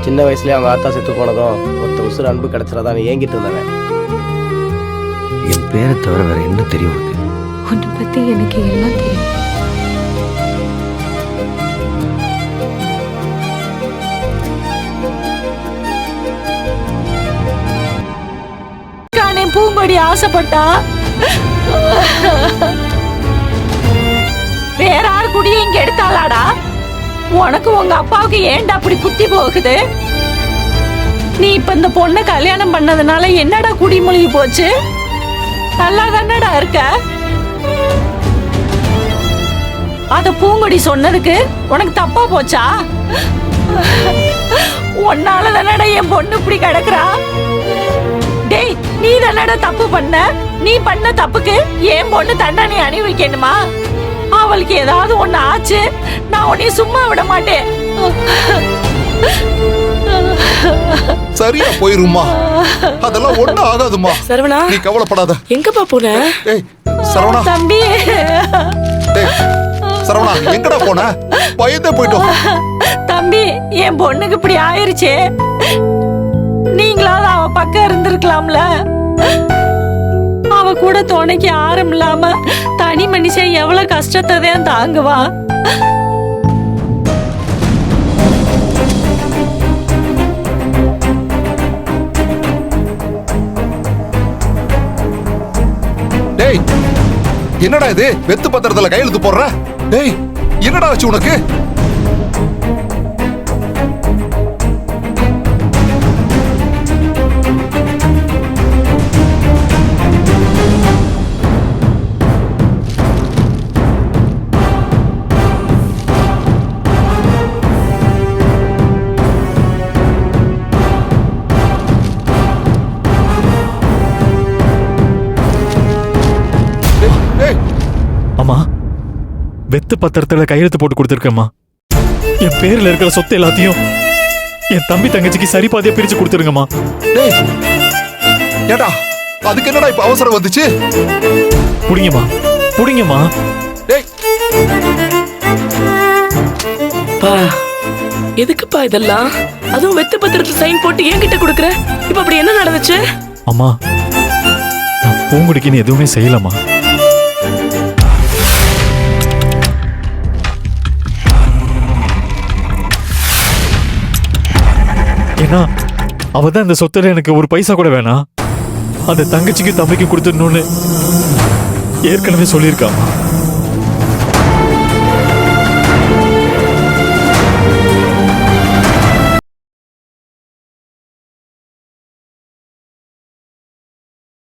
சின்ன வயசுலயே அவங்க ஆத்தா செத்து போனதும் ஒருத்த உசுறு அன்பு கிடைச்சிடாதான் ஏங்கிட்டு இருந்தவன். என் பேரை தவிர வேற என்ன தெரியும் உனக்கு? உன்னை பத்தி எனக்கு எல்லாம் தெரியும். பூங்கொடி ஆசைப்பட்டா வேற ஆள் குடிய இங்க எடுத்தாளாடா? உனக்கு உங்க அப்பாவுக்கு ஏன்டா அப்படி புத்தி போகுது? நீ இப்ப இந்த பொண்ணை கல்யாணம் பண்ணதுனால என்னடா குடிமொழி போச்சு? நல்லா தானடா இருக்க. அத பூங்கொடி சொன்னதுக்கு உனக்கு தப்பா போச்சா? உன்னால தானடா என் பொண்ணு இப்படி கிடக்குறா. டேய், நீ தானடா தப்பு பண்ண. நீ பண்ண தப்புக்கு என் பொண்ணு தண்டனை அனுபவிக்கணுமா? அவளுக்கு ஏதாவது ஒண்ணு ஆச்சு, நான் உன்னை சும்மா விட மாட்டேன். சரியா போயிருமா? அதெல்லாம் ஒண்ணும் ஆகாதுமா. சரவணா, நீ கவலைப்படாத. எங்கப்பா போன? ஏய் சரவணா, தம்பி. டேய் சரவணா, எங்கடா போன? பயந்தே போய்ட்டோம். தம்பி, என் பொண்ணுக்கு இப்படி ஆயிருச்சே, நீங்களாவது அவ பக்கம் இருந்திருக்கலாம்ல. அவ கூட துணைக்கு ஆரம் இல்லாம தனி மனுஷன் எவ்வளவு கஷ்டத்தை தான் தாங்குவா. டேய், என்னடா இது? வெத்து பத்திரத்துல கையெழுத்து போடுற? டேய், என்னடா ஆச்சு உனக்கு? அம்மா, வெத்து பத்திரத்துல கையெழுத்து போட்டு கொடுத்துருக்கேம்மா. என் பேர்ல இருக்கிற சொத்து எல்லாத்தையும் என் தம்பி தங்கச்சிக்கு சரி பாதியா பிரிச்சு கொடுத்துருங்கம்மா. டேய், ஏடா அதுக்கு என்னடா இப்ப அவசரம் வந்துச்சு? புடிங்கம்மா, புடிங்கம்மா. டேய், பா, எதுக்குப்பா இதெல்லாம்? அதுவும் வெத்து பத்திரத்துல சைன் போட்டு என்கிட்ட கொடுக்குற. இப்ப அப்படி என்ன நடந்துச்சு? அம்மா, நான் பூங்குடிக்குன்னு எதுவுமே செய்யலம்மா. ஏன்னா அவதான் இந்த சொத்துல எனக்கு ஒரு பைசா கூட வேணாம், அந்த தங்கச்சிக்கும் தம்பிக்கும் கொடுத்துடணும்னு ஏற்கனவே சொல்லியிருக்காமா.